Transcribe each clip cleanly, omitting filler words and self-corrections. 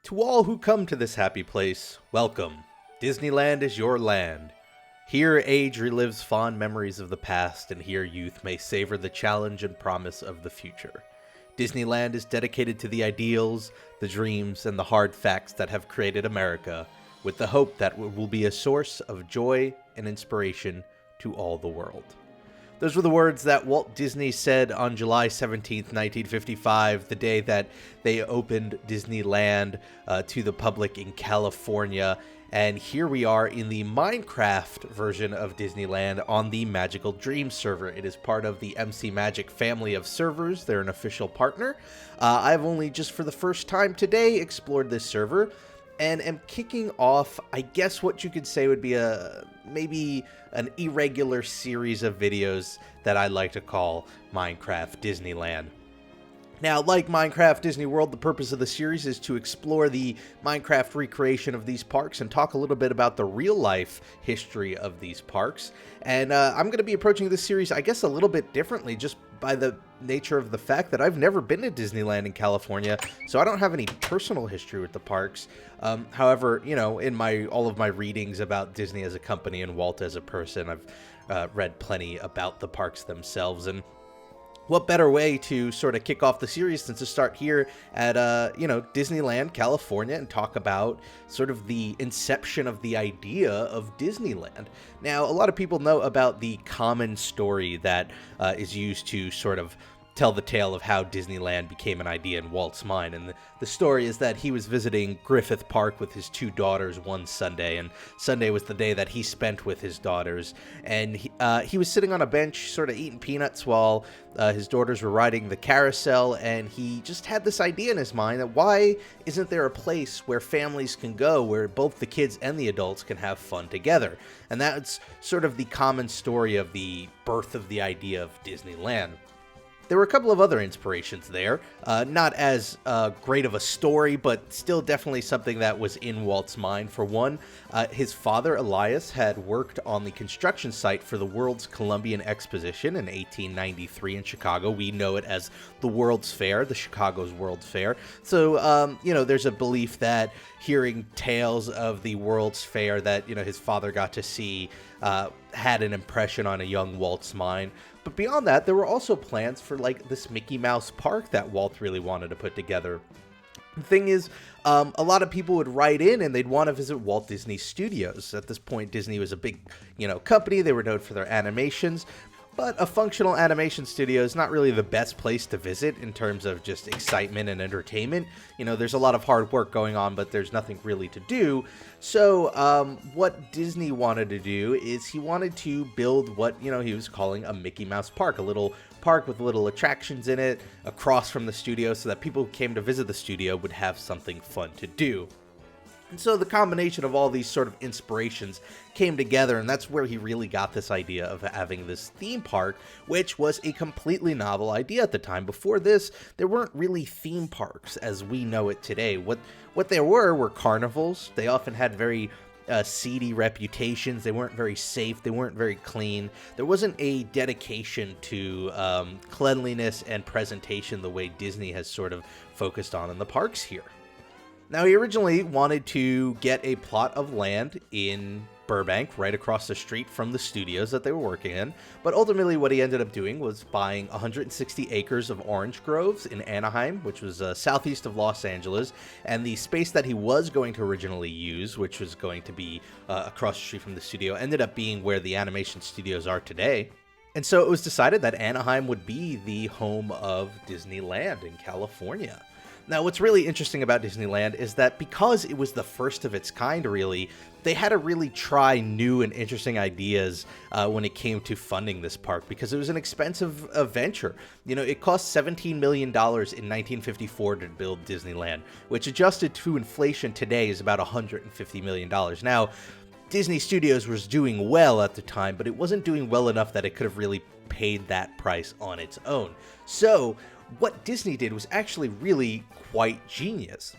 To all who come to this happy place, welcome. Disneyland is your land. Here age relives fond memories of the past, and here youth may savor the challenge and promise of the future. Disneyland is dedicated to the ideals, the dreams, and the hard facts that have created America, with the hope that it will be a source of joy and inspiration to all the world. Those were the words that Walt Disney said on July 17th, 1955, the day that they opened Disneyland to the public in California. And here we are in the Minecraft version of Disneyland on the Magical Dreams server. It is part of the MC Magic family of servers. They're an official partner. I've only just for the first time today explored this server and am kicking off, I guess what you could say would be maybe an irregular series of videos that I like to call Minecraft Disneyland. Now, like Minecraft Disney World, the purpose of the series is to explore the Minecraft recreation of these parks and talk a little bit about the real-life history of these parks. And I'm going to be approaching this series, I guess, a little bit differently, just by the nature of the fact that I've never been to Disneyland in California, so I don't have any personal history with the parks. However, you know, in all of my readings about Disney as a company and Walt as a person, I've read plenty about the parks themselves, and what better way to sort of kick off the series than to start here at, Disneyland, California, and talk about sort of the inception of the idea of Disneyland. Now, a lot of people know about the common story that is used to sort of tell the tale of how Disneyland became an idea in Walt's mind. And the story is that he was visiting Griffith Park with his two daughters one Sunday, and Sunday was the day that he spent with his daughters. And he was sitting on a bench sort of eating peanuts while his daughters were riding the carousel, and he just had this idea in his mind that why isn't there a place where families can go where both the kids and the adults can have fun together? And that's sort of the common story of the birth of the idea of Disneyland. There were a couple of other inspirations there, not as great of a story, but still definitely something that was in Walt's mind. For one, his father, Elias, had worked on the construction site for the World's Columbian Exposition in 1893 in Chicago. We know it as the World's Fair, the Chicago's World's Fair. So, there's a belief that hearing tales of the World's Fair that, his father got to see had an impression on a young Walt's mind. But beyond that, there were also plans for like this Mickey Mouse park that Walt really wanted to put together. The thing is, a lot of people would write in and they'd want to visit Walt Disney Studios. At this point, Disney was a big, company. They were known for their animations. But a functional animation studio is not really the best place to visit in terms of just excitement and entertainment. There's a lot of hard work going on, but there's nothing really to do. So what Disney wanted to do is he wanted to build what, he was calling a Mickey Mouse park, a little park with little attractions in it across from the studio so that people who came to visit the studio would have something fun to do. And so the combination of all these sort of inspirations came together, and that's where he really got this idea of having this theme park, which was a completely novel idea at the time. Before this, there weren't really theme parks as we know it today. What there were carnivals. They often had very seedy reputations. They weren't very safe. They weren't very clean. There wasn't a dedication to cleanliness and presentation the way Disney has sort of focused on in the parks here. Now, he originally wanted to get a plot of land in Burbank, right across the street from the studios that they were working in, but ultimately what he ended up doing was buying 160 acres of orange groves in Anaheim, which was southeast of Los Angeles, and the space that he was going to originally use, which was going to be across the street from the studio, ended up being where the animation studios are today. And so it was decided that Anaheim would be the home of Disneyland in California. Now, what's really interesting about Disneyland is that because it was the first of its kind, really, they had to really try new and interesting ideas when it came to funding this park, because it was an expensive venture. It cost $17 million in 1954 to build Disneyland, which adjusted to inflation today is about $150 million. Now, Disney Studios was doing well at the time, but it wasn't doing well enough that it could have really paid that price on its own. So what Disney did was actually really quite genius.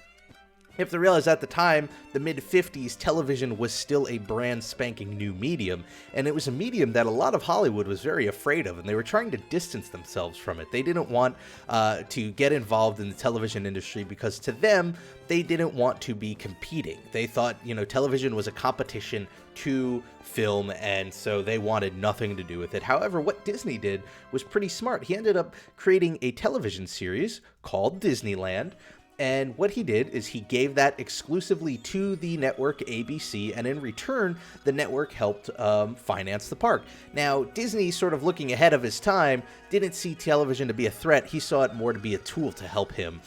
You have to realize at the time, the mid-50s, television was still a brand spanking new medium, and it was a medium that a lot of Hollywood was very afraid of, and they were trying to distance themselves from it. They didn't want to get involved in the television industry because to them, they didn't want to be competing. They thought, television was a competition to film, and so they wanted nothing to do with it. However, what Disney did was pretty smart. He ended up creating a television series called Disneyland. And what he did is he gave that exclusively to the network ABC, and in return, the network helped finance the park. Now, Disney, sort of looking ahead of his time, didn't see television to be a threat. He saw it more to be a tool to help him,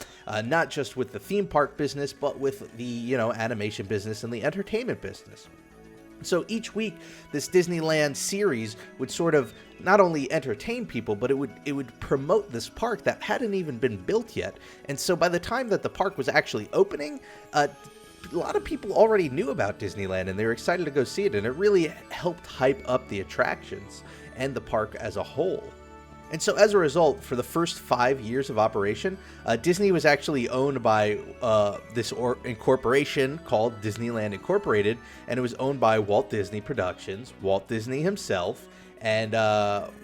not just with the theme park business, but with the, animation business and the entertainment business. So each week, this Disneyland series would sort of not only entertain people, but it would promote this park that hadn't even been built yet. And so by the time that the park was actually opening, a lot of people already knew about Disneyland and they were excited to go see it. And it really helped hype up the attractions and the park as a whole. And so as a result, for the first 5 years of operation, Disney was actually owned by this incorporation called Disneyland Incorporated, and it was owned by Walt Disney Productions, Walt Disney himself, and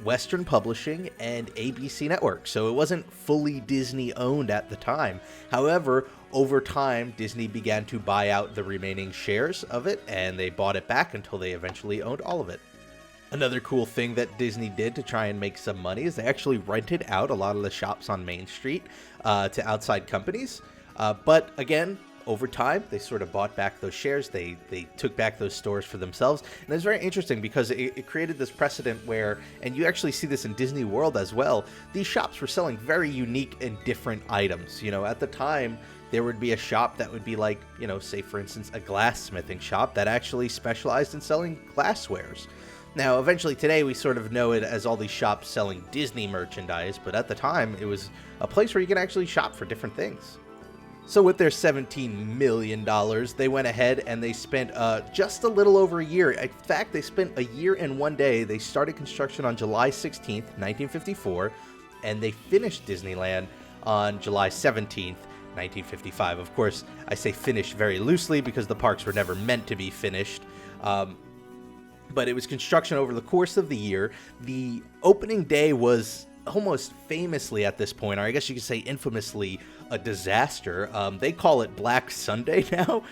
Western Publishing and ABC Network. So it wasn't fully Disney owned at the time. However, over time, Disney began to buy out the remaining shares of it, and they bought it back until they eventually owned all of it. Another cool thing that Disney did to try and make some money is they actually rented out a lot of the shops on Main Street to outside companies. But again, over time, they sort of bought back those shares. They took back those stores for themselves. And it's very interesting because it created this precedent where, and you actually see this in Disney World as well, these shops were selling very unique and different items. At the time, there would be a shop that would be like, say for instance, a glassmithing shop that actually specialized in selling glasswares. Now, eventually today, we sort of know it as all these shops selling Disney merchandise, but at the time, it was a place where you can actually shop for different things. So with their $17 million, they went ahead and they spent just a little over a year. In fact, they spent a year and 1 day. They started construction on July 16th, 1954, and they finished Disneyland on July 17th, 1955. Of course, I say finished very loosely because the parks were never meant to be finished. But it was construction over the course of the year. The opening day was almost famously at this point, or I guess you could say infamously, a disaster. They call it Black Sunday now.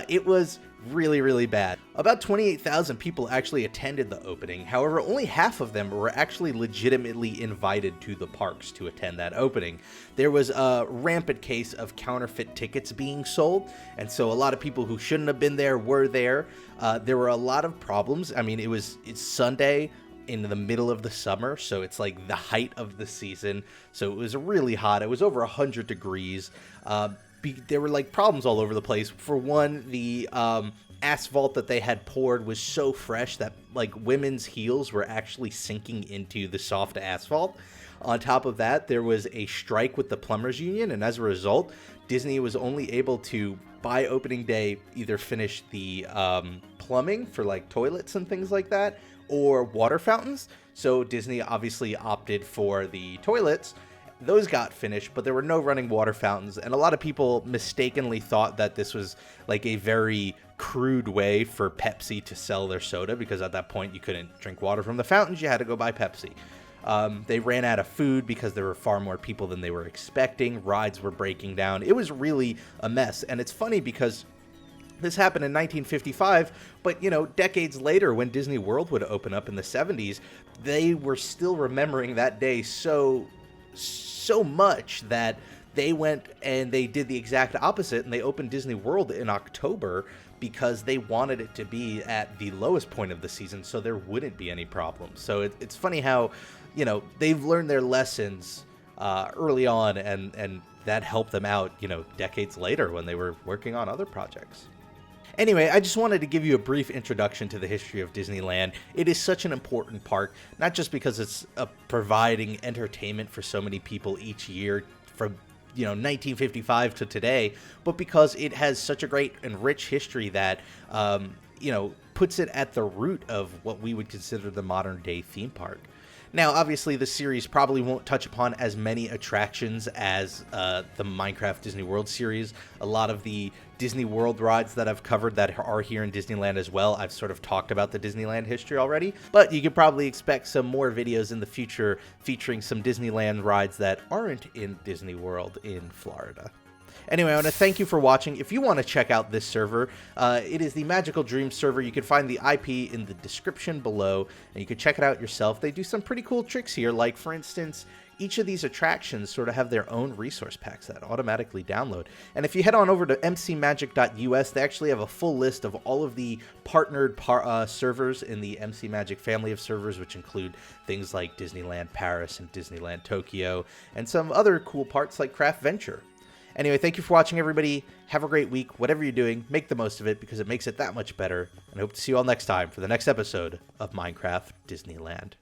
It was really, really bad. About 28,000 people actually attended the opening. However, only half of them were actually legitimately invited to the parks to attend that opening. There was a rampant case of counterfeit tickets being sold, and so a lot of people who shouldn't have been there were there. There were a lot of problems. I mean, it's Sunday in the middle of the summer, so it's like the height of the season. So it was really hot. It was over 100 degrees. There were like problems all over the place. For one, the asphalt that they had poured was so fresh that like women's heels were actually sinking into the soft asphalt. On top of that, there was a strike with the plumbers union, and as a result, Disney was only able to, by opening day, either finish the plumbing for like toilets and things like that, or water fountains. So Disney obviously opted for the toilets. Those got finished, but there were no running water fountains, and a lot of people mistakenly thought that this was like a very crude way for Pepsi to sell their soda, because at that point you couldn't drink water from the fountains, you had to go buy Pepsi. They ran out of food because there were far more people than they were expecting. Rides were breaking down. It was really a mess, and it's funny because this happened in 1955, but, decades later when Disney World would open up in the 70s, they were still remembering that day so much that they went and they did the exact opposite, and they opened Disney World in October because they wanted it to be at the lowest point of the season so there wouldn't be any problems. So it's funny how, they've learned their lessons early on, and that helped them out, decades later when they were working on other projects. Anyway, I just wanted to give you a brief introduction to the history of Disneyland. It is such an important park, not just because it's providing entertainment for so many people each year from 1955 to today, but because it has such a great and rich history that puts it at the root of what we would consider the modern day theme park. Now, obviously, the series probably won't touch upon as many attractions as the Minecraft Disney World series. A lot of the Disney World rides that I've covered that are here in Disneyland as well, I've sort of talked about the Disneyland history already, but you could probably expect some more videos in the future featuring some Disneyland rides that aren't in Disney World in Florida. Anyway, I want to thank you for watching. If you want to check out this server, it is the Magical Dreams server. You can find the IP in the description below, and you can check it out yourself. They do some pretty cool tricks here, like, for instance, each of these attractions sort of have their own resource packs that automatically download. And if you head on over to mcmagic.us, they actually have a full list of all of the partnered servers in the MC Magic family of servers, which include things like Disneyland Paris and Disneyland Tokyo, and some other cool parts like Craft Venture. Anyway, thank you for watching, everybody. Have a great week. Whatever you're doing, make the most of it because it makes it that much better. And I hope to see you all next time for the next episode of Minecraft Disneyland.